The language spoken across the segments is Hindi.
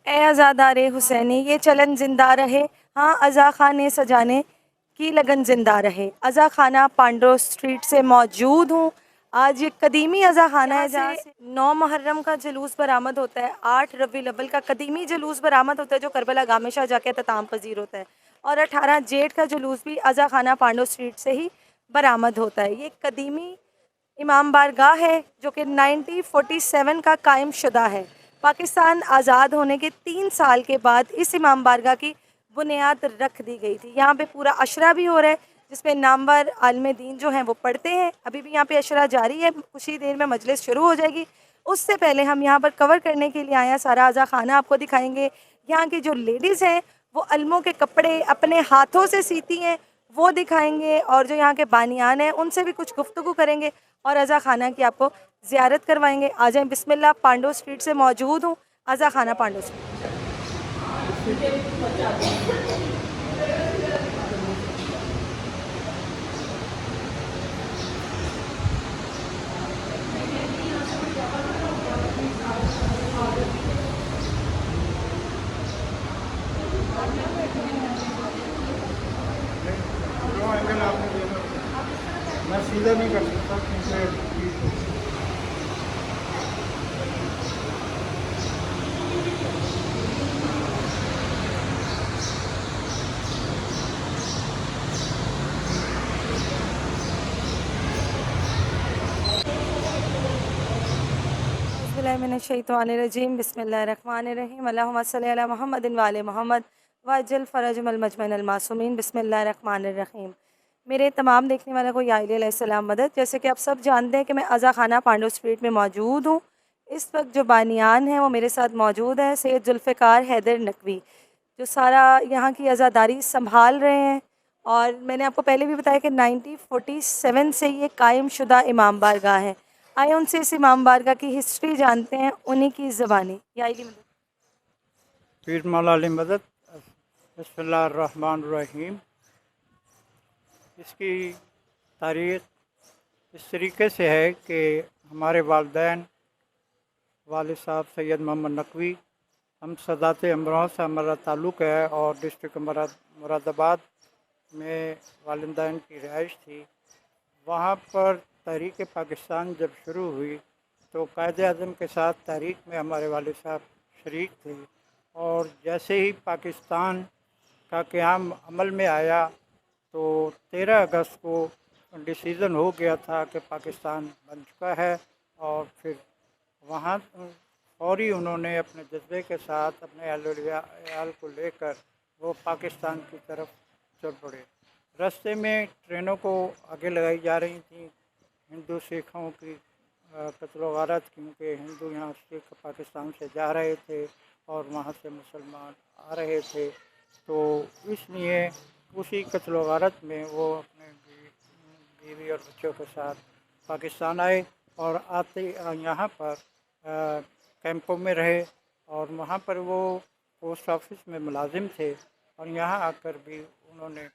ए आज़ादारे हुसैनी ये चलन ज़िंदा रहे, हाँ अज़ा खाने सजाने की लगन ज़िंदा रहे। अज़ा खाना पांडो स्ट्रीट से मौजूद हूँ। आज ये कदीमी अज़ा खाना है जहाँ से 9 मुहर्रम का जुलूस बरामद होता है, 8 रबीउल अव्वल का कदीमी जुलूस बरामद होता है जो करबला गाह में शाह जाके अख्ताम पज़ीर होता है, और 18 जेठ का जुलूस भी अज़ा खाना पांडो स्ट्रीट से ही बरामद होता है। ये कदीमी इमाम बारगाह है जो कि 1947 का कायम शुदा है। पाकिस्तान आज़ाद होने के 3 साल के बाद इस इमाम बारगाह की बुनियाद रख दी गई थी। यहाँ पे पूरा अशरा भी हो रहा है जिसमें नामवर आलिम दीन जो हैं वो पढ़ते हैं। अभी भी यहाँ पे अशरा जारी है, कुछ ही देर में मजलिस शुरू हो जाएगी। उससे पहले हम यहाँ पर कवर करने के लिए आए हैं, सारा आज़ा खाना आपको दिखाएंगे। यहाँ की जो लेडीज़ हैं वो अलमों के कपड़े अपने हाथों से सीती हैं, वो दिखाएंगे, और जो यहाँ के बानियान हैं उनसे भी कुछ गुफ्तगू करेंगे और अज़ा खाना की आपको ज़ियारत करवाएंगे। आ जाएँ, बिस्मिल्लाह। पांडो स्ट्रीट से मौजूद हूँ, अज़ा खाना पांडो स्ट्रीट। जो एंगल आपने देखा मैं सीधा नहीं कर सकता क्योंकि औज़ुबिल्लाहिमिनश्शैतानिर्रजीम, बिस्मिल्लाहिर्रहमानिर्रहीम, अल्लाहुम्मा सल्लि अला मुहम्मदिन व आले मोहम्मद वअज्जल फ़रजहुल मजमअनल मासूमीन, बिस्मिल्लाहिर्रहमानिर्रहीम। मेरे तमाम देखने वालों को या अली अलैहिस्सलाम मदद। जैसे कि आप सब जानते हैं कि मैं अज़ा खाना पांडो स्ट्रीट में मौजूद हूँ। इस वक्त जो बानियान हैं वो मेरे साथ मौजूद हैं, सैयद जुल्फ़िकार हैदर नकवी, जो सारा यहाँ की अज़ादारी संभाल रहे हैं। और मैंने आपको पहले भी बताया कि 1947 से ये कायम शुदा इमाम बारगाह है। आइए उनसे इस इमाम बारगाह की हिस्ट्री जानते हैं, उन्हीं की ज़बानी। या इली मदद। पीर मौला अली मदद। बिस्मिल्लाहिर्रहमानिर्रहीम। इसकी तारीख़ इस तरीके से है कि हमारे वालिदैन वालिद साहब सैयद मोहम्मद नकवी, हम सदात अमरोहा से हमारा ताल्लुक़ है और डिस्ट्रिक्ट मुरादाबाद में वालिदैन की रिहाइश थी। वहाँ पर तहरीक पाकिस्तान जब शुरू हुई तो कायद-ए-आज़म के साथ तहरीक में हमारे वालिद साहब शरीक थे, और जैसे ही पाकिस्तान का क़याम अमल में आया तो 13 अगस्त को डिसीज़न हो गया था कि पाकिस्तान बन चुका है। और फिर वहाँ फौरी उन्होंने अपने जज्बे के साथ अपने अहल को लेकर वो पाकिस्तान की तरफ चल पड़े। रास्ते में ट्रेनों को आगे लगाई जा रही थी हिंदू सिखों की कत्ल वारत, क्योंकि हिंदू यहाँ से पाकिस्तान से जा रहे थे और वहाँ से मुसलमान आ रहे थे। तो इसलिए उसी कत्ल वारत में वो अपने बीवी और बच्चों के साथ पाकिस्तान आए और आते यहाँ पर कैंपों में रहे, और वहाँ पर वो पोस्ट ऑफिस में मुलाजिम थे, और यहाँ आकर भी उन्होंने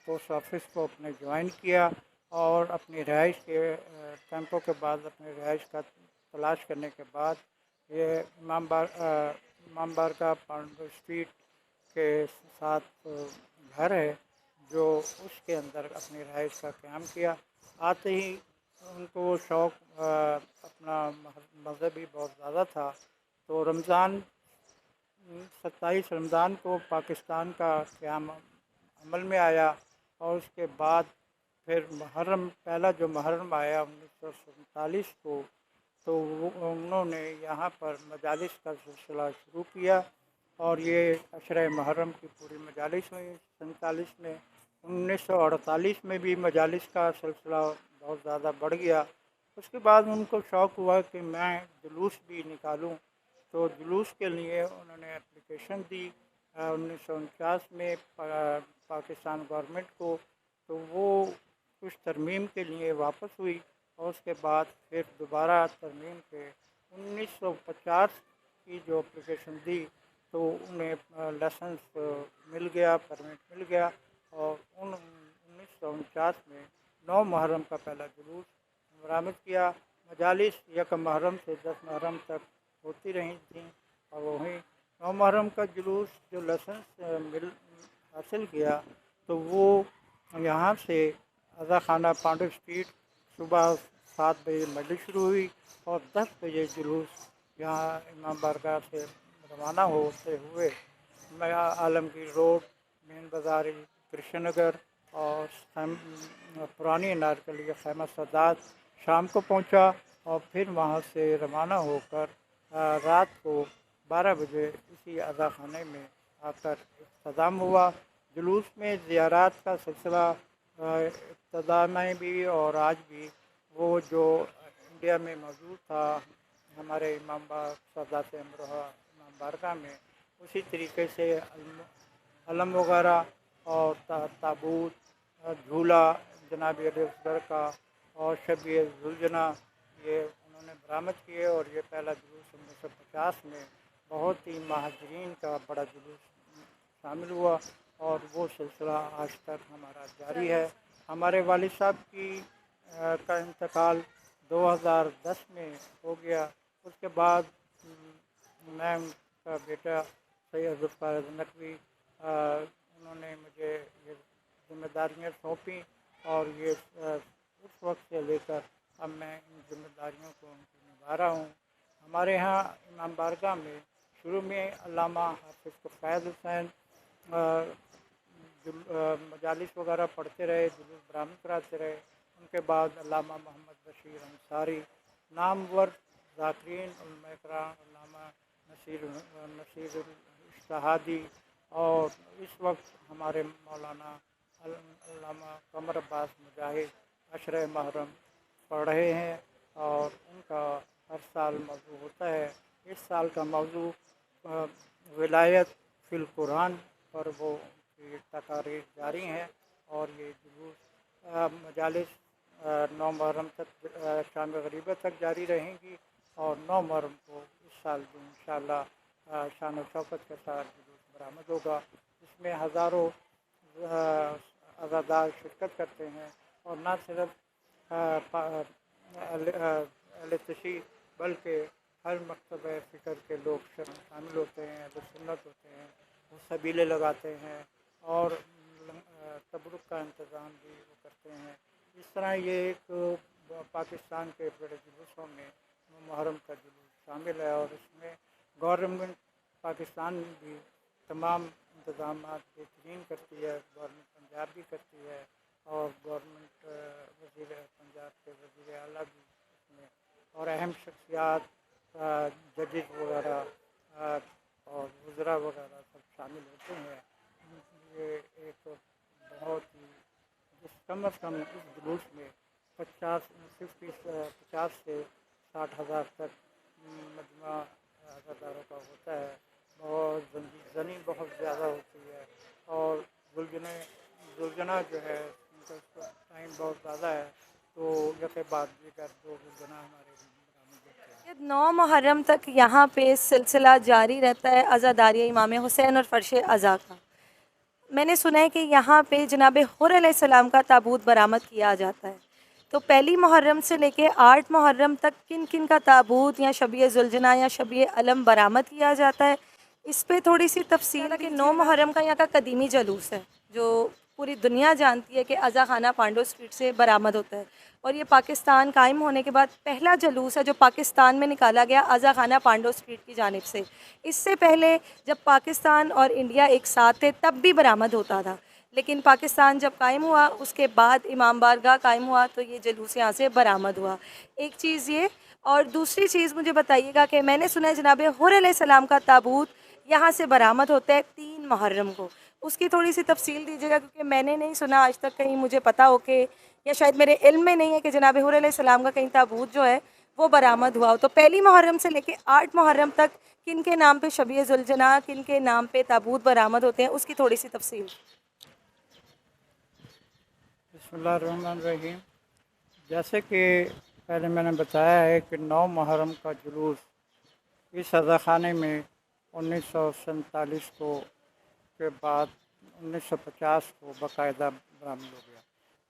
पोस्ट ऑफिस को अपने ज्वाइन किया और अपनी रिहाइश के कैंपों के बाद अपनी रिहाइश का तलाश करने के बाद ये इमाम बारगाह पांडो स्ट्रीट के साथ घर है जो उसके अंदर अपनी रिहाइश का क़याम किया। आते ही उनको शौक़ अपना मज़हबी बहुत ज़्यादा था, तो रमज़ान 27 रमज़ान को पाकिस्तान का क़याम अमल में आया, और उसके बाद फिर मुहर्रम, पहला जो मुहर्रम आया 1947 को, तो उन्होंने यहाँ पर मजालिस का सिलसिला शुरू किया, और ये अशरा मुहर्रम की पूरी मजालिस हुई 47 में। 1948 में भी मजालिस का सिलसिला बहुत ज़्यादा बढ़ गया। उसके बाद उनको शौक़ हुआ कि मैं जुलूस भी निकालूं, तो जुलूस के लिए उन्होंने एप्लीकेशन दी 1949 में पाकिस्तान गवर्नमेंट को, तो वो कुछ तरमीम के लिए वापस हुई, और उसके बाद फिर दोबारा तरमीम के 1950 की जो एप्लीकेशन दी तो उन्हें लाइसेंस मिल गया, परमिट मिल गया, और 1949 में 9 मुहर्रम का पहला जुलूस बरामद किया। मजालिस 1 मुहर्रम से 10 मुहर्रम तक होती रही थी, और वहीं नौ मुहर्रम का जुलूस जो लाइसेंस मिल हासिल किया तो वो यहाँ से अज़ा खाना पांडव स्ट्रीट सुबह 7 बजे मजलिस शुरू हुई और 10 बजे जुलूस यहाँ इमाम बारगाह से रवाना होते हुए मया आलमगीर रोड, मेन बाज़ारी, कृष्ण नगर और पुरानी अनारकली खैमा सादात शाम को पहुंचा और फिर वहां से रवाना होकर रात को 12 बजे इसी अज़ा खाने में आकर इख्तिताम हुआ। जुलूस में ज़ियारात का सिलसिला इब्तदा में भी और आज भी वो जो इंडिया में मौजूद था हमारे इमाम सादात अमरोहा इमाम बारगाह में, उसी तरीके से अलम वगैरह और ताबूत, झूला जनाब अली असगर का और शबीए जुलजना ये उन्होंने बरामद किए और ये पहला जुलूस 1950 में बहुत ही महाजरीन का बड़ा जुलूस शामिल हुआ और वो सिलसिला आज तक हमारा जारी है। हमारे वालिद साहब का इंतकाल 2010 में हो गया। उसके बाद मैं उनका बेटा सैयद ज़ुल्फ़िकार नकवी उन्होंने मुझे ये जिम्मेदारियाँ सौंपी और ये उस वक्त से लेकर अब मैं इन जिम्मेदारियों को उनकी निभा रहा हूँ। हमारे यहाँ इमाम बारगाह में शुरू में अल्लामा हाफिज़ फ़ैज़ हुसैन मजालिस वगैरह पढ़ते रहे, जुलूस बरामद कराते रहे। उनके बाद अल्लामा मोहम्मद बशीर अंसारी, नामवर ज़ाकिरीन उलमा इकराम अल्लामा नसीर इश्तिहादी और इस वक्त हमारे मौलाना अल्लामा कमर अब्बास मुजाहिद अशर मुहर्रम पढ़ रहे हैं और उनका हर साल मौजू होता है। इस साल का मौजू विलायत फिल कुरान पर वो उनकी तकारीर जारी हैं और ये जुलूस मजालिस 9 मुहर्रम तक शाम गरीबत तक जारी रहेंगी और 9 मुहर्रम को इस साल भी इंशाअल्लाह शान शौकत के साथ जुलूस बरामद होगा। इसमें हज़ारों अज़ादार शिरकत करते हैं और न सिर्फ अहले तशी बल्कि हर मकतब फ़िक्र के लोग शामिल होते हैं, अहले सुन्नत होते हैं, वो सबीले लगाते हैं और तबरुक का इंतज़ाम भी वो करते हैं। इस तरह ये एक पाकिस्तान के बड़े जुलूसों में मुहर्रम का जुलूस शामिल है और इसमें गवर्नमेंट पाकिस्तान भी तमाम इंतज़ाम बेहतरीन करती है, गवर्नमेंट पंजाब भी करती है और गवर्नमेंट वज़ीर पंजाब के वज़ीर आला भी इसमें और अहम शख्सियात जजेस वगैरह और वज़रा वगैरह सब शामिल होते हैं। ये एक बहुत ही कम अज़ कम इस जुलूस में 50 से 60 हज़ार तक मजमा अज़ादारों का होता है। बहुत जनी बहुत ज़्यादा होती है और जुलजना जो है उनका टाइम बहुत ज़्यादा है तो यके बाद दीगर 2 जुलजना हमारे बरामद होते हैं। 9 मुहर्रम तक यहाँ पे सिलसिला जारी रहता है अज़ादारी इमाम हुसैन और फ़र्श अज़ा का। मैंने सुना है कि यहाँ पे जनाब हुर अलैहिस्सलाम का ताबूत बरामद किया जाता है। तो पहली मुहर्रम से लेके 8 मुहर्रम तक किन किन का ताबूत या शबीए जुलजना या शबीए अलम बरामद किया जाता है, इस पे थोड़ी सी तफसील कि 9 मुहर्रम का यहाँ का कदीमी जुलूस है जो पूरी दुनिया जानती है कि अज़ा खाना पांडव स्ट्रीट से बरामद होता है और ये पाकिस्तान कायम होने के बाद पहला जुलूस है जो पाकिस्तान में निकाला गया अज़ा खाना पांडव स्ट्रीट की जानिब से। इससे पहले जब पाकिस्तान और इंडिया एक साथ थे तब भी बरामद होता था, लेकिन पाकिस्तान जब कायम हुआ उसके बाद इमाम बारगाह कायम हुआ तो ये जुलूस यहाँ से बरामद हुआ। एक चीज़ ये, और दूसरी चीज़ मुझे बताइएगा कि मैंने सुना है जनाब हुर अलैहिस्सलाम का ताबूत यहाँ से बरामद होता है 3 मुहर्रम को, उसकी थोड़ी सी तफसील दीजिएगा क्योंकि मैंने नहीं सुना आज तक, कहीं मुझे पता हो कि या शायद मेरे इल्म में नहीं है कि जनाब हुर अलैहिस्सलाम का कहीं ताबूत जो है वो बरामद हुआ हो। तो पहली मुहर्रम से लेके 8 मुहर्रम तक किन के नाम पे शबीए जुलजना, किन के नाम पे ताबूत बरामद होते हैं, उसकी थोड़ी सी तफसील। बिस्मिल्लाहिर्रहमानिर्रहीम। जैसे कि पहले मैंने बताया है कि 9 मुहर्रम का जुलूस इस अज़ा खाने में 1947 को के बाद 1950 को बाकायदा बरामद हो गया।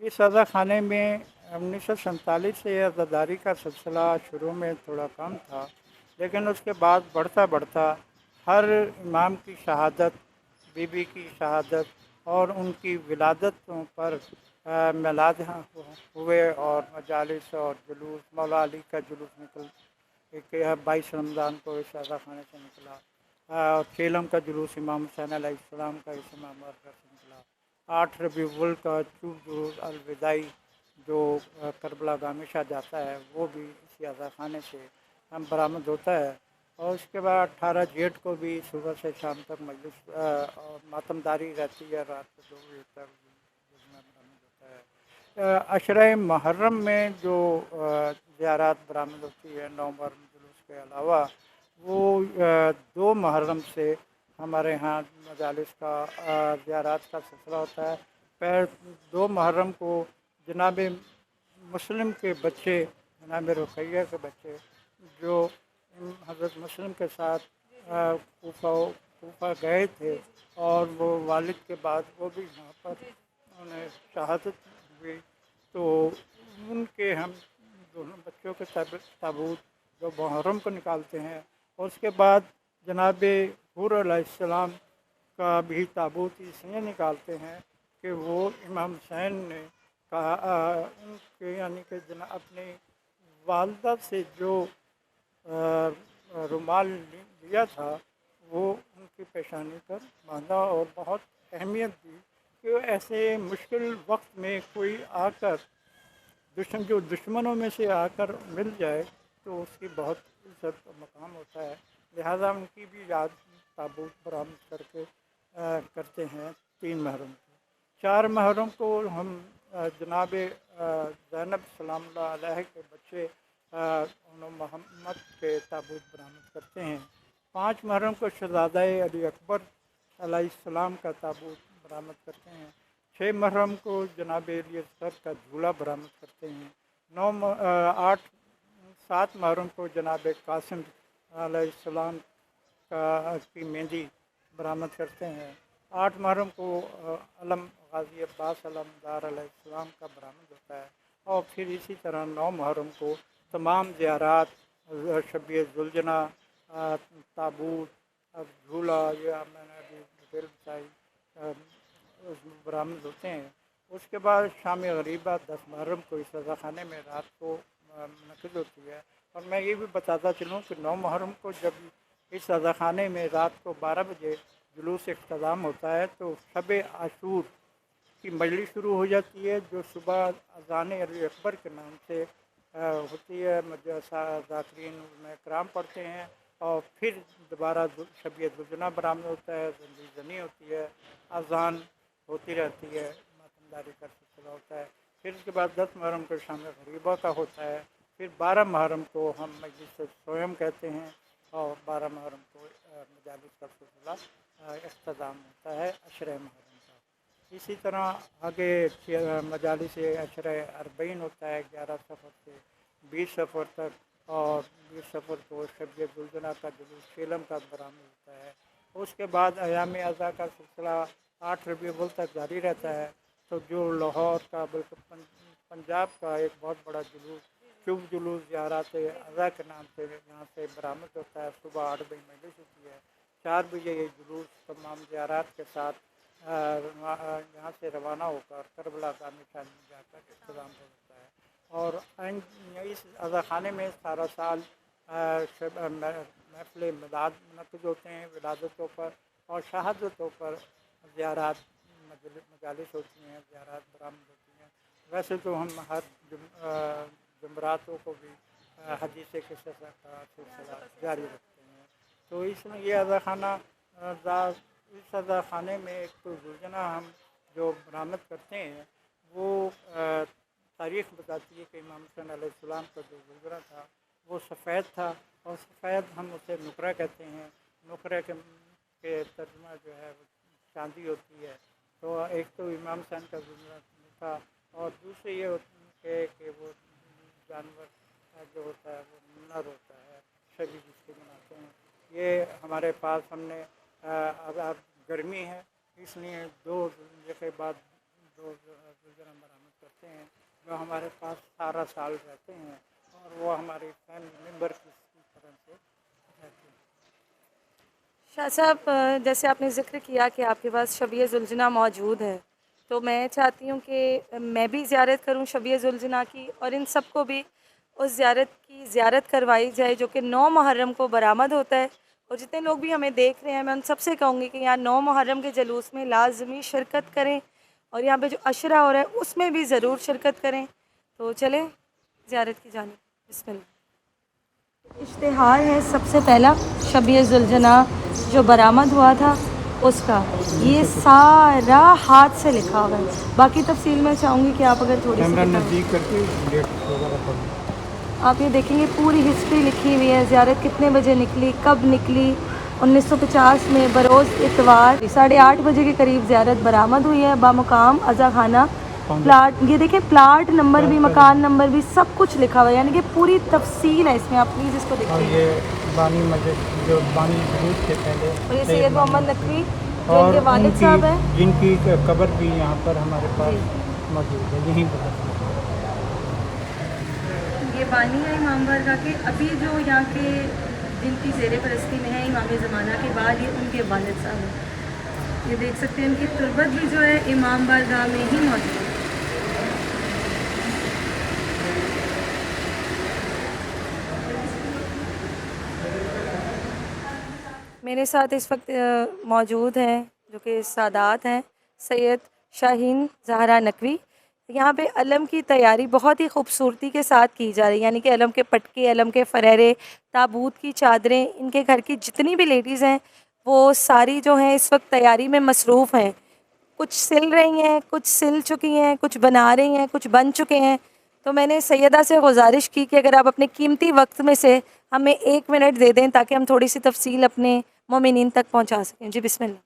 इस अज़ा खाने में 1947 से अज़ादारी का सिलसिला शुरू में थोड़ा कम था, लेकिन उसके बाद बढ़ता बढ़ता हर इमाम की शहादत, बीबी की शहादत और उनकी विलादतों पर मिलाद हुए और मजालिस और जुलूस, मौला अली का जुलूस निकल एक 22 रमज़ान को इस अज़ा खाने से निकला। और चेलम का जुलूस इमाम हुसैन अलैहिस्सलाम का इस इमाम बारगाह से निकला। 8 रबीउल का चूब जुलूस अलविदाई जो करबला गामिशा जाता है वो भी इसी अज़ा खाने से हम बरामद होता है। और उसके बाद 18 जेठ को भी सुबह से शाम तक मजलिस और मातमदारी रहती है, रात को 2 बजे तक बरामद होता है। अशरे मुहर्रम में जो ज़ियारत बरामद होती है 9 मुहर्रम जुलूस के अलावा, वो 2 मुहर्रम से हमारे यहाँ मजालिस का ज़ियारत का सिलसिला होता है। फिर 2 मुहर्रम को जनाब मुस्लिम के बच्चे, जनाब रुक़ैया के बच्चे जो हज़रत मुस्लिम के साथ कूफा गए थे और वो वालिद के बाद वो भी यहाँ पर उन्हें शहादत हुई, तो उनके हम दोनों बच्चों के ताबूत जो मुहर्रम को निकालते हैं। और उसके बाद जनाब हूर अलैहिस्सलाम का भी ताबूत इसलिए निकालते हैं कि वो इमाम हुसैन ने कहा उनके यानी कि अपनी वालदा से जो रुमाल लिया था वो उनकी पेशानी पर बांधा और बहुत अहमियत दी कि ऐसे मुश्किल वक्त में कोई आकर जो दुश्मनों में से आकर मिल जाए तो उसकी बहुत इज्जत का मकाम होता है। लिहाजा उनकी भी याद ताबूत बरामद करके करते हैं 3 मुहर्रम को। 4 मुहर्रम को हम जनाब ज़ैनब सलामुल्लाह अलैहा के बच्चे मोहम्मद के ताबूत बरामद करते हैं। 5 मुहर्रम को शहज़ादा अली अकबर अलैहिस्सलाम का ताबूत बरामद करते हैं। 6 मुहर्रम को जनाब अली असगर का झूला बरामद करते हैं। 7 मुहर्रम को जनाब कासिम अलैहिस्सलाम की मेहंदी बरामद करते हैं। 8 मुहर्रम को अलम गाज़ी अब्बास अलमदार अलैहिस्सलाम का बरामद होता है। और फिर इसी तरह 9 मुहर्रम को तमाम ज़ियारात, शब-ए ज़ुलजना, ताबूत, झूला, या मैंने अभी डिटेल बताई, बरामद होते हैं। उसके बाद शाम गरीबा 10 मुहर्रम को इस अज़ा खाने में रात को मुनक़िद होती है। और मैं ये भी बताता चलूँ कि 9 मुहर्रम को जब इस अज़ा खाने में रात को 12 बजे जुलूस इख्तिताम होता है तो शब आशूर की मजलिस शुरू हो जाती है, जो सुबह अज़ान अली अकबर के नाम से होती है। ज़ाकिरीन में कराम पढ़ते हैं और फिर दोबारा शब-ए ज़ुलजना बरामद होता है, ज़नी होती है, अज़ान होती रहती है, मातमदारी का सिलसिला होता है। फिर उसके बाद 10 मुहर्रम को शाम गरीबा का होता है। फिर 12 मुहर्रम को हम मजलिस सोयम कहते हैं और 12 मुहर्रम को मजालिस का सिलसिला इख्तिताम होता है अशरे मुहर्रम का। इसी तरह आगे मजालिस अशरे अरबईन होता है 11 सफ़र से 20 सफ़र तक, और 20 सफ़र को शब-ए ज़ुलजना का जुलूस चेलम का बरामद होता है। उसके बाद अयाम अज़ा का सिलसिला 8 रबीउल तक जारी रहता है। तो जो लाहौर का बल्कि पंजाब का एक बहुत बड़ा जुलूस शुभ जुलूस ज़ियारत अज़ा के नाम से यहाँ से बरामद होता है। सुबह 8 बजे मजलिस होती है, 4 बजे ये जुलूस तमाम ज़ियारत के साथ यहाँ से रवाना होकर करबला गामिशा में जाकर इख्तिताम होता है। और इस अज़ा खाने में सारा साल महफ़िल मिलाद मुनक़िद होते हैं, विलादतों पर और शहादतों पर ज़ियारत मजालिस होती हैं, ज़ियारत बरामद होती हैं। वैसे तो हम हर जुमरातों को भी हदीस क़िस्सा का सिलसिला जारी रखते हैं। तो इसमें ये अज़ा खाना इस अज़ा खाने में एक तो ज़ुलजना हम जो बरामद करते हैं वो तारीख़ बताती है कि इमाम हुसैन अलैहिस्सलाम का जो ज़ुलजना था वो सफ़ेद था, और सफ़ेद हम उसे नुकरा कहते हैं। नुकरे के तर्जुमा जो है वो चांदी होती है। तो एक तो इमाम हुसैन का ज़ुलजना था, और दूसरे ये है कि वो जानवर जो होता है वो नर होता है, शबी जिसके मनाते हैं। ये हमारे पास हमने अब गर्मी है इसलिए 2 के बाद 2 ज़ुलजना बरामद करते हैं, जो हमारे पास सारा साल रहते हैं और वो हमारी फैमिली मेम्बर की तरह से रहते हैं। शाह साहब, जैसे आपने ज़िक्र किया कि आपके पास शब-ए ज़ुलजना मौजूद है, तो मैं चाहती हूँ कि मैं भी ज़ियारत करूँ शब-ए ज़ुलजना की, और इन सबको भी उस ज़ियारत करवाई जाए जो कि 9 मुहर्रम को बरामद होता है। और जितने लोग भी हमें देख रहे हैं, मैं उन सबसे कहूँगी कि यहाँ 9 मुहर्रम के जुलूस में लाज़मी शिरकत करें, और यहाँ पे जो अशरा हो रहा है उसमें भी ज़रूर शिरकत करें। तो चलें ज़ियारत की जानिब, बिस्मिल्लाह। इश्तिहार है सबसे पहला शब-ए ज़ुलजना जो बरामद हुआ था उसका, ये सारा हाथ से लिखा हुआ है। बाकी तफसील मैं चाहूँगी कि आप अगर थोड़ी सी कैमरा बताएं। नज़दीक करके डेट वगैरह पढ़। आप ये देखेंगे पूरी हिस्ट्री लिखी हुई है, ज़ियारत कितने बजे निकली, कब निकली। 1950 में बरोज़ इतवार 8:30 बजे के करीब ज़ियारत बरामद हुई है बामुकाम अज़ा खाना प्लाट। ये देखिए प्लाट नंबर भी, मकान नंबर भी, सब कुछ लिखा हुआ है, यानी कि पूरी तफसील है इसमें। आप प्लीज़ इसको और देखिए। ये बानी मस्जिद जो बानी मस्जिद थे पहले, और ये सैयद मोहम्मद नकवी जो और इनके वालिद उनकी साहब हैं। जिनकी कब्र भी यहाँ पर हमारे पास जी। मौजूद है, यहीं पर। ये बानी है इमाम बारगाह के, अभी जो यहाँ के जिनकी ज़ेर परस्ती में है इमाम ज़माना के बाद, ये उनके वालिद साहब हैं। ये देख सकते हैं उनकी तुरबत भी जो है इमाम बारगाह में ही मौजूद है। मेरे साथ इस वक्त मौजूद हैं जो कि सादात हैं सैयद शाहीन ज़हरा नकवी। यहाँ पे अलम की तैयारी बहुत ही खूबसूरती के साथ की जा रही है, यानी कि अलम के पटके, अलम के फरेरे, ताबूत की चादरें, इनके घर की जितनी भी लेडीज़ हैं वो सारी जो हैं इस वक्त तैयारी में मसरूफ़ हैं। कुछ सिल रही हैं, कुछ सिल चुकी हैं, कुछ बना रही हैं, कुछ बन चुके हैं। तो मैंने सैयदा से गुजारिश की कि अगर आप अपने कीमती वक्त में से हमें 1 मिनट दे दें ताकि हम थोड़ी सी तफसील अपने मोमिनीन तक पहुंचा सकें। जी बिस्मिल्लाह।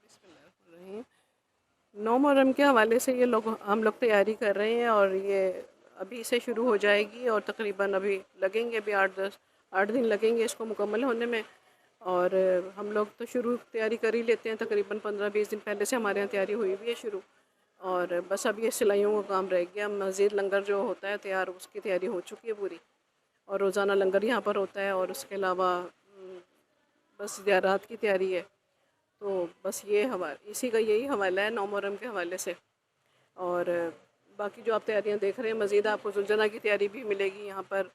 9 मुहर्रम के हवाले से ये लोग हम लोग तैयारी कर रहे हैं, और ये अभी से शुरू हो जाएगी, और तकरीबन अभी लगेंगे भी 8 दिन लगेंगे इसको मुकम्मल होने में। और हम लोग तो शुरू तैयारी कर ही लेते हैं, तकरीबन 15-20 दिन पहले से हमारे यहाँ तैयारी हुई हुई है शुरू। और बस अब ये सिलाइयों का काम रह गया। मज़ीद लंगर जो होता है तैयार, उसकी तैयारी हो चुकी है पूरी, और रोज़ाना लंगर यहाँ पर होता है। और उसके अलावा बस ज़ियारत की तैयारी है। तो बस ये इसी का यही हवाला है 9 मुहर्रम के हवाले से। और बाकी जो आप तैयारियां देख रहे हैं, मज़ीद आपको ज़ुलजना की तैयारी भी मिलेगी यहाँ पर,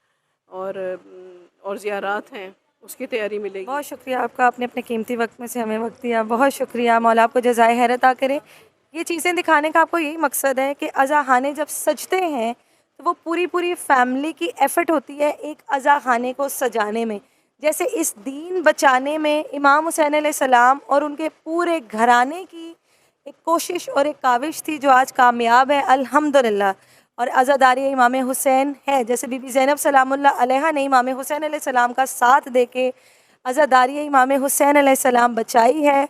और ज़ियारत हैं उसकी तैयारी मिलेगी। बहुत शुक्रिया आपका, आपने अपने कीमती वक्त में से हमें वक्त दिया। बहुत शुक्रिया, मौला आपको जज़ाए हैरत करे। ये चीज़ें दिखाने का आपको यही मकसद है कि अज़ा खाने जब सजते हैं तो वो पूरी पूरी फैमिली की एफ़र्ट होती है एक अज़ा खाने को सजाने में। जैसे इस दीन बचाने में इमाम हुसैन अलैहिस्सलाम और उनके पूरे घराने की एक कोशिश और एक काविश थी जो आज कामयाब है अल्हम्दुलिल्लाह। और अज़ादारी इमाम हुसैन है, जैसे बीबी ज़ैनब सलामुल्लाह अलैहा ने इमाम हुसैन अलैहिस्सलाम का साथ दे के अज़ादारी इमाम हुसैन अलैहिस्सलाम बचाई है।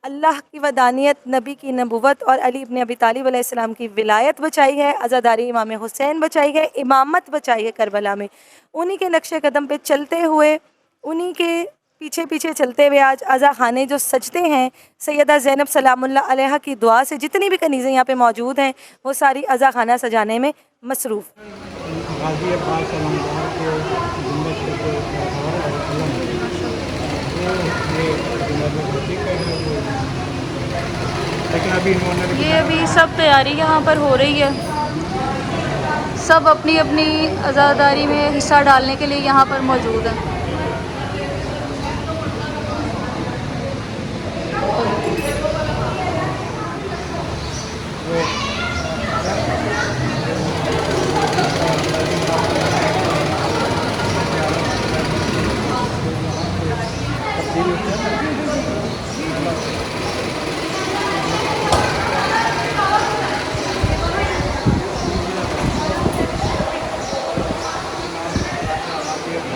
अल्लाह की वदानियत, नबी की नबुवत और अली इब्न अबी तालिब अलैहिस्सलाम की विलायत बचाई है। अज़ादारी इमाम हुसैन बचाई है, इमामत बचाई है करबला में। उन्हीं के नक्शे कदम पे चलते हुए, उन्हीं के पीछे पीछे चलते हुए आज अज़ा खाने जो सजते हैं, सैयदा ज़ैनब सलामुल्लाह अलैहा की दुआ से जितनी भी कनीज़ें यहाँ पे मौजूद हैं वो सारी अज़ा खाना सजाने में मसरूफ़। गाजी अब्बास अलमदार के गुंबद के जो और अलम लेकिन अभी इन्होंने ये अभी सब तैयारी यहाँ पर हो रही है। सब अपनी अपनी आज़ादारी में हिस्सा डालने के लिए यहाँ पर मौजूद हैं।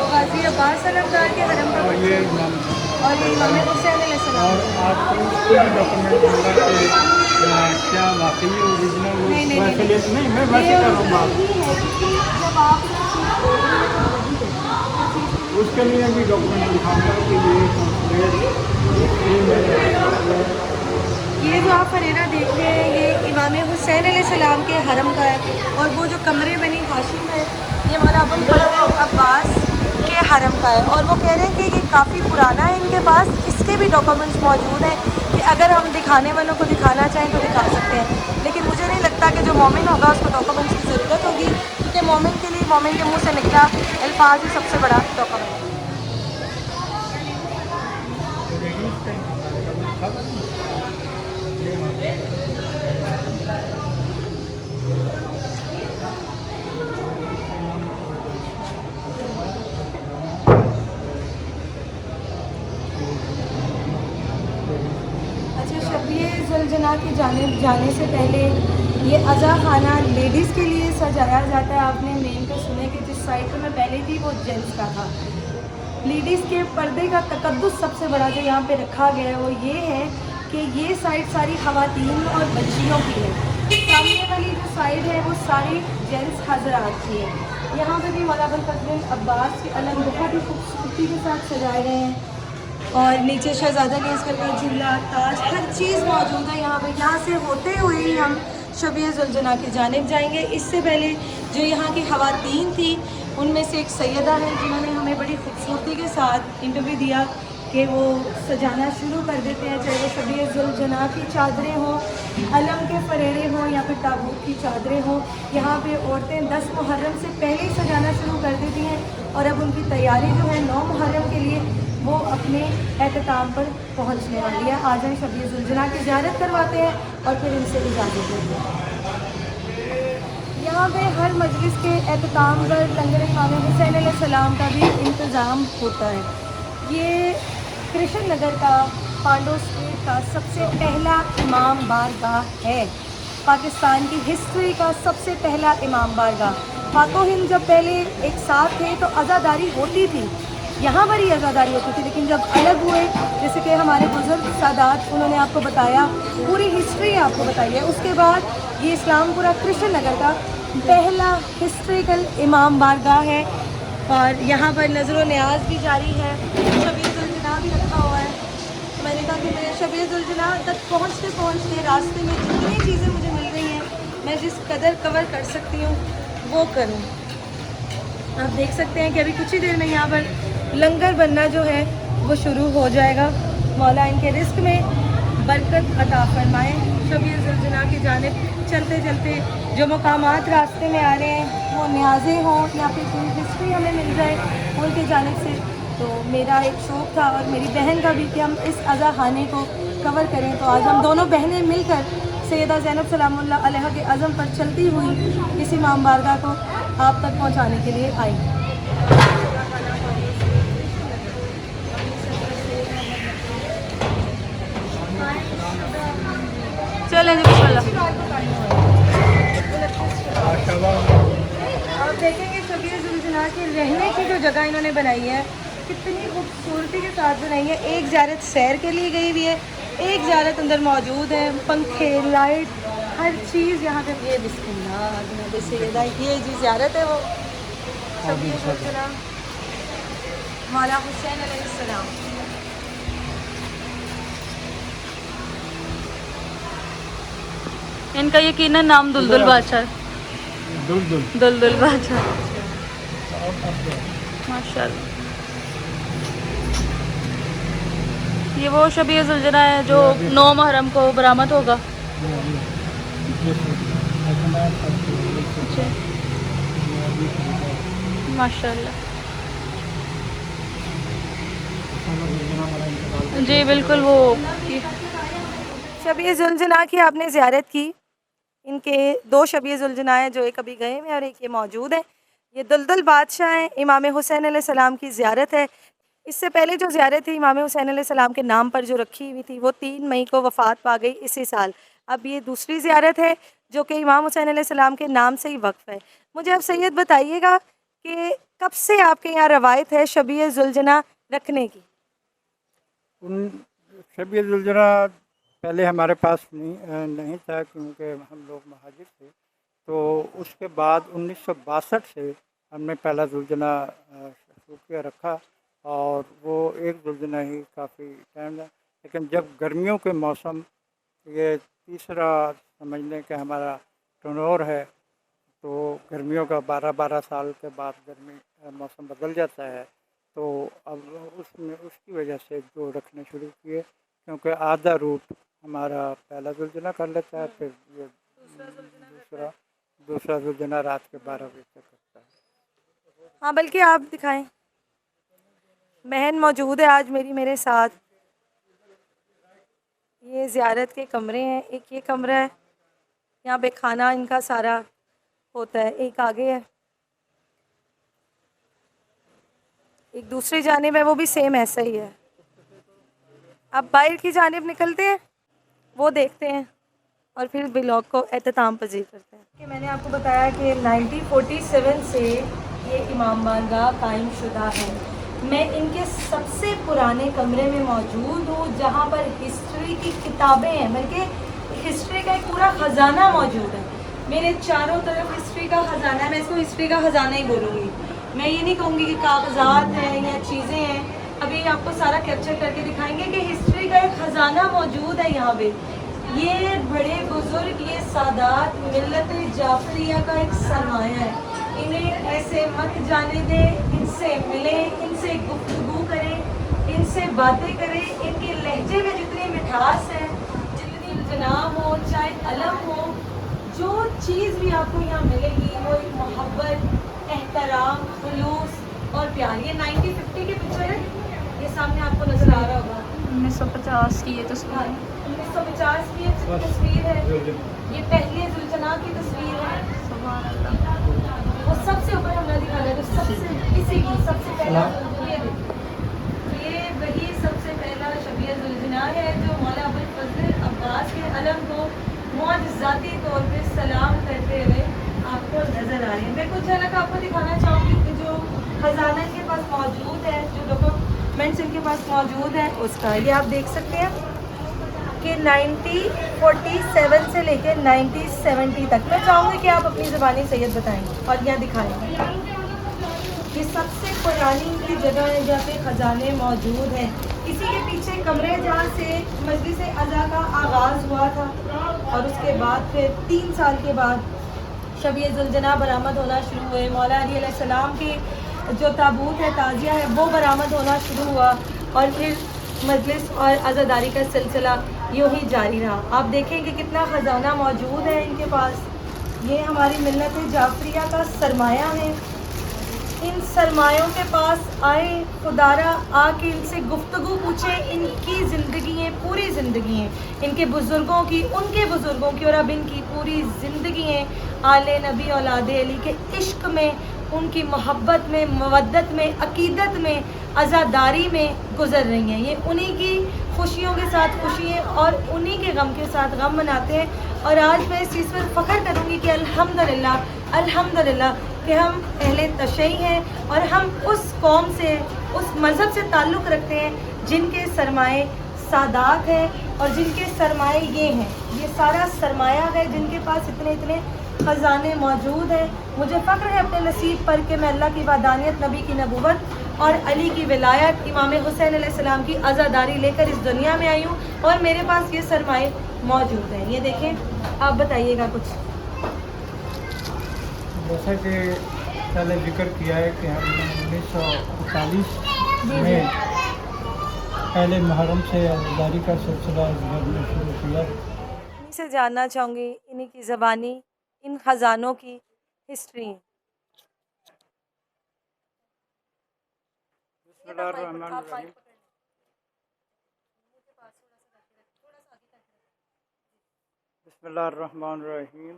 गाजी अब्बास अलमदार के हरम का और ये इमाम और ये इमाम हुसैन अलैहिस्सलाम। और आपको कोई भी डॉक्यूमेंट मिला कि क्या वाकई ओरिजिनल वैसे नहीं, मैं वैसे कर रहा हूँ उसके लिए भी डॉक्यूमेंट दिखाऊंगा कि ये जो आप फरेरा देख रहे हैं ये इमाम हुसैन अलैहिस्सलाम के हरम का है, और वो जो कमरे बनी हाशिम है ये मौला अब्बास के हरम का है। और वो कह रहे हैं कि ये काफ़ी पुराना है इनके पास, इसके लिए भी डॉक्यूमेंट्स मौजूद हैं कि अगर हम दिखाने वालों को दिखाना चाहें तो दिखा सकते हैं। लेकिन मुझे नहीं लगता कि जो मोमिन होगा उसको डॉक्यूमेंट्स की ज़रूरत होगी, क्योंकि मोमिन के लिए मोमिन के मुंह से निकला अल्फाज ही सबसे बड़ा डॉक्यूमेंट है। अच्छा, शबीए जुलजना की जानिब जाने से पहले ये अज़ा खाना लेडीज़ के लिए सजाया जाता है। आपने मेन का सुने कि जिस साइड पर मैं पहले थी वो जेंट्स का था। लेडीज़ के पर्दे का तकद्दुस सबसे बड़ा जो यहाँ पे रखा गया है वो ये है कि ये साइड सारी ख़वातीन और बच्चियों की है, सामने वाली जो साइड है वो सारी जेंट्स हज़रात की है। यहाँ पे भी मौलाना अबुल फज़ल अब्बास के अलग बहुत ही खूबसूरती के साथ सजाए गए हैं और नीचे शहज़ादा नेस्कर का झूला, ताज, हर चीज़ मौजूद है यहाँ पे। यहाँ से होते हुए ही हम शबीए जुलजना की जानिब जाएंगे। इससे पहले जो यहाँ की ख़वातीन थी उनमें से एक सैयदा है जिन्होंने हमें बड़ी खूबसूरती के साथ इंटरव्यू दिया कि वो सजाना शुरू कर देते हैं, चाहे वो शबीए जुलजना की चादरें हों, अलम के फरेरे हों या फिर ताबूत की चादरें हों। यहाँ पे औरतें 10 मुहर्रम से पहले ही सजाना शुरू कर देती हैं और अब उनकी तैयारी जो है 9 मुहर्रम के लिए वो अपने एहतमाम पर पहुँचने वाली है। आज हम शबीए जुलजना की ज़ियारत करवाते हैं और फिर इनसे इजाज़त लेते हैं। यहाँ पे हर मजलिस के एहतमाम पर लंगर इमाम हुसैन अलैहिस्सलाम का भी इंतज़ाम होता है। ये कृष्ण नगर का पांडो स्ट्रीट का सबसे पहला इमाम बारगाह है। पाकिस्तान की हिस्ट्री का सबसे पहला इमाम बारगाह। पाको हिंद जब पहले एक साथ थे तो आज़ादारी होती थी, यहाँ पर ही आज़ादारी होती थी, लेकिन जब अलग हुए, जैसे कि हमारे बुज़ुर्ग सादात उन्होंने आपको बताया, पूरी हिस्ट्री आपको बताई है, उसके बाद ये इस्लामपुरा कृष्ण नगर का पहला हिस्ट्रिकल इमाम बारगाह है। और यहाँ पर नज़र न्याज भी जारी है, शबीए जुलजना भी रखा हुआ है। मैंने कहा कि मैं शबीए जुलजना तक पहुँचते पहुँचते रास्ते में जितनी चीज़ें मुझे मिल रही हैं मैं जिस कदर कवर कर सकती हूँ वो करूँ। आप देख सकते हैं कि अभी कुछ ही देर में यहाँ पर लंगर बनना जो है वो शुरू हो जाएगा। मौला इनके रिस्क में बरकत अता फरमाए। शबीए जुलजना की जानिब चलते चलते जो मकामात रास्ते में आ रहे हैं वो न्याज़े हों या फिर कोई हिस्ट्री हमें मिल जाए उनकी जानिब से, तो मेरा एक शौक़ था और मेरी बहन का भी कि हम इस अज़ा खाने को कवर करें। तो आज हम दोनों बहनें मिलकर सैयदा ज़ैनब सलामुल्लाह अलैहा के अज़म पर चलती हुई इस इमाम बारगाह को आप तक पहुँचाने के लिए आई। चलें जी बिस्मिल्लाह। आप देखेंगे शबीए जुलजना के रहने की जो जगह इन्होंने बनाई है कितनी खूबसूरती के साथ बनाई है। एक ज़ियारत सैर के लिए गई हुई है, एक ज़ियारत अंदर मौजूद है, पंखे, लाइट, हर चीज़ यहाँ पे। ये बिस्मिल्लाह जनाब सैयदा, ये जी ज़ियारत है वो शबीए जुलजना मौला हुसैन अलैहिस्सलाम। इनका यकीनन नाम दुलदुल बादशाह है। दुलदुल बादशाह माशाल्लाह। ये वो शबीए जुलजना है जो 9 मुहर्रम को बरामद होगा। अच्छा, माशाल्लाह। जी बिल्कुल, वो शबीए जुलजना की आपने ज़ियारत की। इनके 2 शबीए जुलजना हैं जो एक अभी गए हैं और एक ये मौजूद है। ये दुलदुल बादशाह हैं, इमाम हुसैन अलैहिस्सलाम की ज़ियारत है। इससे पहले जो ज़ियारत थी इमाम हुसैन अलैहिस्सलाम के नाम पर जो रखी हुई थी वो 3 मई को वफ़ात पा गई इसी साल। अब ये दूसरी ज़ियारत है जो कि इमाम हुसैन अलैहिस्सलाम के नाम से ही वक्फ़ है। मुझे अब सैयद बताइएगा कि कब से आपके यहाँ रवायत है शबीए जुलजना रखने की? उन शबीए जुलजना पहले हमारे पास नहीं था, क्योंकि हम लोग महाजिर थे। तो उसके बाद 1962 से हमने पहला जुलजना शुरू किया रखा और वो एक जुलजना ही काफ़ी टाइम रहा। लेकिन जब गर्मियों के मौसम, ये तीसरा समझ लें कि हमारा टर्नओवर है, तो गर्मियों का 12-12 साल के बाद गर्मी मौसम बदल जाता है, तो अब उसमें उसकी वजह से 2 रखने शुरू किए, क्योंकि आधा रूट हमारा पहला जुलजना कर लेता है, फिर ये दूसरा जुलजना रात के 12 बजे तक करता है। हाँ, बल्कि आप दिखाएं। बहन मौजूद है आज मेरे साथ। ये ज़ियारत के कमरे हैं, एक ये कमरा है, यहाँ पे खाना इनका सारा होता है, एक आगे है, एक दूसरी जानिब है, वो भी सेम ऐसा ही है। अब बाहर की जानिब निकलते हैं, वो देखते हैं और फिर ब्लॉग को एहतमाम पजीर करते हैं। कि मैंने आपको बताया कि 1947 से ये इमाम बारगाह कायम शुदा है। मैं इनके सबसे पुराने कमरे में मौजूद हूँ, जहाँ पर हिस्ट्री की किताबें हैं, बल्कि हिस्ट्री का एक पूरा ख़जाना मौजूद है। मेरे चारों तरफ हिस्ट्री का ख़जाना है, मैं इसको हिस्ट्री का ख़जाना ही बोलूँगी। मैं ये नहीं कहूँगी कि कागजात हैं या चीज़ें हैं। अभी आपको सारा कैप्चर करके दिखाएंगे कि हिस्ट्री का एक ख़जाना मौजूद है यहाँ पे। ये बड़े बुजुर्ग, ये सादात मिल्लत जाफरिया का एक सरमाया है। इन्हें ऐसे मत जाने दें, इनसे मिलें, इनसे गुफ्तगू करें, इनसे बातें करें। इनके लहजे में जितनी मिठास है, जितनी जनाब हो, चाहे अलम हो, जो चीज़ भी आपको यहाँ मिलेगी वो एक मोहब्बत, एहतराम, खुलूस और प्यार। ये 1950 की पिक्चर है, ये सामने आपको नज़र आ रहा होगा। 1950 की ये तस्वीर है। 1950 की ये तस्वीर है, ये पहले जुलजना की तस्वीर है। सुभान अल्लाह। वो सबसे ऊपर हमने दिखा रहा है, जो सबसे इसी की सबसे पहला ये देखिए, ये वही सबसे पहला शबीह जुलजना है जो मौला अबुल फजल अब्बास के अलम को मुअज़्ज़ाती तौर पे सलाम करते हुए आपको नज़र आ रही है। मैं कुछ झलक आपको दिखाना चाहूँगी कि जो ख़जाना इनके पास मौजूद है, जो डॉक्यूमेंट्स इनके पास मौजूद है उसका ये आप देख सकते हैं कि 1947 से लेके 1970 तक। मैं चाहूँगी कि आप अपनी ज़बानी सैयद बताएं और यहाँ दिखाएं। ये सबसे पुरानी की जगह है जहाँ पे ख़जाने मौजूद हैं। इसी के पीछे कमरे जहाँ से मजलिस अज़ा का आगाज़ हुआ था और उसके बाद फिर 3 साल के बाद शबीह जुलजना बरामद होना शुरू हुए। मौला अली अलैहिस्सलाम की जो ताबूत है, ताज़िया है, वो बरामद होना शुरू हुआ और फिर मजलिस और अज़ादारी का सिलसिला यूँ ही जारी रहा। आप देखें कि कितना ख़जाना मौजूद है इनके पास। ये हमारी मिल्लत जाफरिया का सरमाया है। इन सरमायों के पास आए खुदारा, आके इनसे गुफ्तगू पूछें। इनकी ज़िंदगी है, पूरी ज़िंदगी है इनके बुज़ुर्गों की, उनके बुज़ुर्गों की और अब इनकी पूरी ज़िंदगी है आले नबी औलाद अली के इश्क में, उनकी मोहब्बत में, मवद्दत में, अकीदत में, आज़ादारी में गुज़र रही हैं। ये उन्हीं की खुशियों के साथ खुशी है और उन्हीं के गम के साथ गम मनाते हैं। और आज मैं इस चीज़ पर फ़ख्र करूँगी कि अल्हम्दुलिल्लाह अल्हम्दुलिल्लाह कि हम अहले तशय्युई हैं और हम उस कौम से, उस मज़हब से ताल्लुक़ रखते हैं जिनके सरमाए सादात हैं और जिनके सरमाए ये हैं। ये सारा सरमाया है जिनके पास इतने इतने ख़जाने मौजूद हैं। मुझे फ़ख्र है अपने नसीब पर कि मैं अल्लाह की वादानियत, नबी की नबूवत और अली की विलायत, इमाम हुसैन अलैहिस्सलाम की आज़ादारी लेकर इस दुनिया में आई हूँ और मेरे पास ये सरमाए मौजूद हैं। ये देखें, आप बताइएगा कुछ। जैसा कि पहले जिक्र किया है कि हमने 1948 में पहले मुहर्रम से आज़ादारी का सिलसिला इस घर में शुरू किया। इन्हीं से जानना चाहूँगी, इन्हीं की ज़बानी, इन ख़जानों की हिस्ट्री। बिस्मिल्लाहिर्रहमानिर्रहीम। बिस्मिल्लाहिर्रहमानिर्रहीम।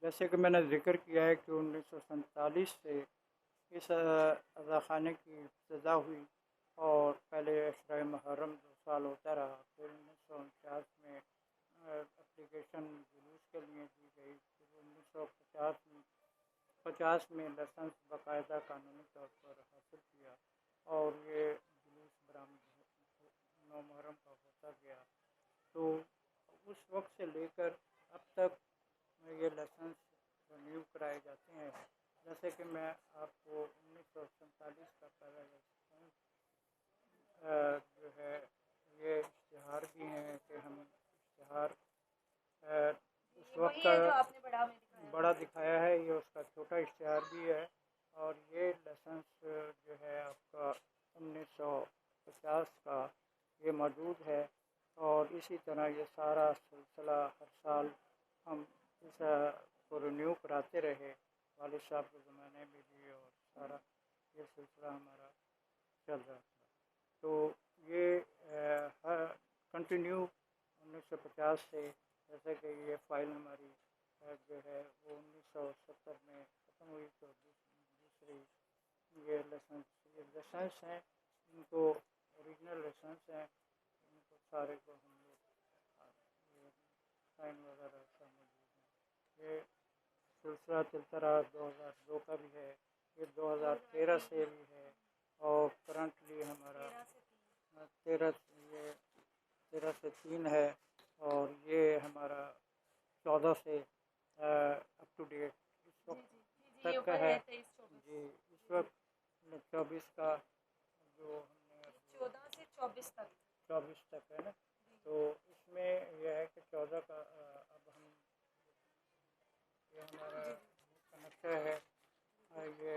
जैसे कि मैंने जिक्र किया है कि 1947 से इस अज़ाख़ाने की इब्तिदा हुई और पहले अशरा मुहर्रम 2 साल होता रहा। फिर 1949 में एप्लीकेशन जुलूस के लिए दी गई। फिर 1950 में लाइसेंस बाकायदा कानूनी तौर पर हासिल किया और ये जुलूस बरामद 9 मुहर्रम का होता गया। तो उस वक्त से लेकर अब तक ये लाइसेंस रिन्यू कराए जाते हैं। जैसे कि मैं आपको 1947 का पहला लाइसेंस जो है ये इश्तिहार भी हैं कि हम इश्तिहार उस वक्त का बड़ा दिखाया है, ये उसका छोटा इश्तिहार भी है और ये लाइसेंस जो है का ये मौजूद है। और इसी तरह ये सारा सिलसिला हर साल हम इस को रिन्यू कराते रहे, वालिद साहब के ज़माने में भी, और सारा ये सिलसिला हमारा चल रहा था। तो ये हर कंटिन्यू 1950 से, जैसे कि ये फ़ाइल हमारी जो है वो 1970 में ख़त्म हुई, तो दूसरी ये लाइसेंस हैं, इनको ओरिजिनल लाइसेंस हैं, इनको सारे को हम लोग साइन वगैरह सब मौजूद हैं। ये सिलसिला चलता रहा, 2002 का भी है, ये 2013 से भी है, और करंटली हमारा 13 से 3 है, और ये हमारा 14 से अप टू डेट इस वक्त तक का है जी। इस वक्त 24 का जो हमने 14 से 24 तक है ना, तो इसमें यह है कि 14 का अब हम ये हमारा नक्शा है, ये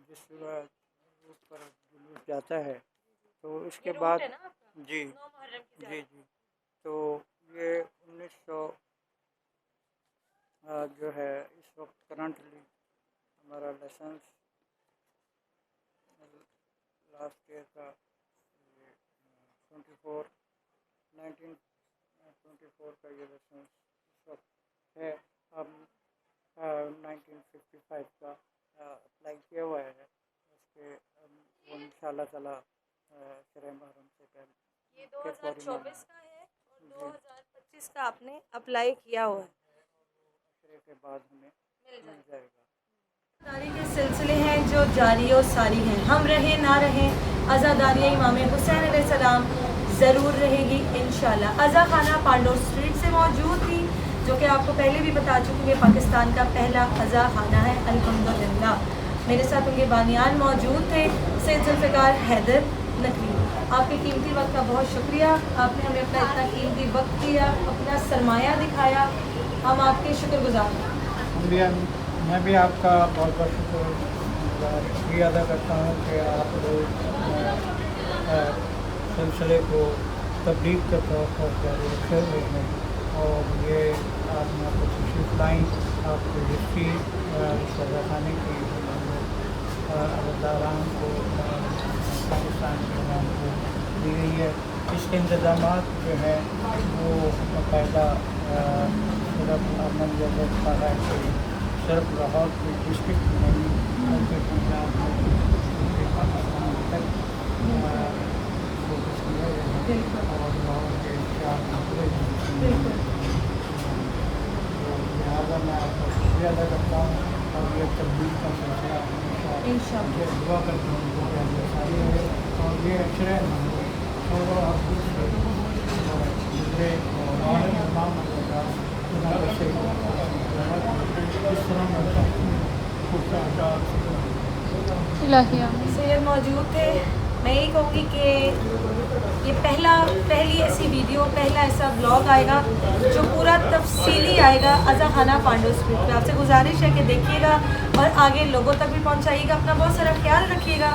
जिस रूट पर जुलूस जाता है, तो इसके बाद जी जी जी, तो ये 1900 जो है इस वक्त करंटली हमारा लाइसेंस लास्ट ईयर का 1924 का ये लाइसेंस इस वक्त है। अब 1955 का अप्लाई किया हुआ है, उसके वो इंशाअल्लाह ताला शरह मुहर्रम से पहले ये 2024 का है और 2025 का आपने अप्लाई किया हुआ है, के बाद हमें मिल जाएगा। आज़ादारी के सिलसिले हैं जो जारी और सारी हैं, हम रहें ना रहें, आज़ादारी इमाम हुसैन अलैहिस्सलाम ज़रूर रहेगी इंशाल्लाह। अज़ा खाना पांडव स्ट्रीट से मौजूद थी, जो कि आपको पहले भी बता चुकी हूँ, पाकिस्तान का पहला अज़ा खाना है अल्हम्दुलिल्लाह। मेरे साथ उनके बानियान मौजूद थे, सैयद जुल्फ़िकार हैदर नकवी। आपके कीमती वक्त का बहुत शुक्रिया, आपने हमें अपना इतना कीमती वक्त दिया, अपना सरमाया दिखाया, हम आपके शुक्रगुजार हैं। मैं भी आपका बहुत बहुत शुक्रिया अदा करता हूँ कि आप लोग सिलसिले को तब्लीग के तौर पर जारी रखे हुए हैं, और ये आपने आपको तशरीफ़ लाई, आपको हिस्ट्री सजा खाने की अदारान को पाकिस्तान के नाम को दी गई है। इसके इंतज़ाम जो है वो बाकायदा सिर्फ अमन जगत का है कि सिर्फ लाहौर की डिस्ट्रिक्ट में नहीं, बल्कि पंजाब में पूरे पाकिस्तान तक फोकस किया गया है, और लाहौर के 4 पूरे तो लिहाजा मैं आपका शुक्रिया अदा करता हूँ, और ये तब्दील का सिलसिला इंशाअल्लाह दुआ करता हूँ कि सारी है, और ये अक्षर और आप दूसरे तमाम सैयद मौजूद थे। मैं यही कहूँगी कि ये पहली ऐसी वीडियो, पहला ऐसा ब्लॉग आएगा जो पूरा तफसीली आएगा अज़ा खाना पांडव स्ट्रीट पे। आपसे गुजारिश है कि देखिएगा और आगे लोगों तक भी पहुँचाइएगा। अपना बहुत सारा ख्याल रखिएगा,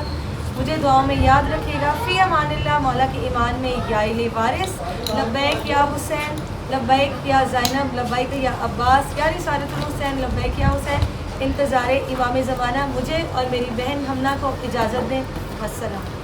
मुझे दुआओं में याद रखिएगा। फ़ी अमानिल्लाह, मौला के ईमान में या इले वारिस, लब्बैक या हुसैन, लब्बैक या ज़ैनब, लब्बैक या अब्बास, या रिसालतुल हुसैन, लब्बैक या हुसैन। इंतज़ार इमाम ज़माना मुझे और मेरी बहन हमना को इजाज़त दें। वस्सलाम।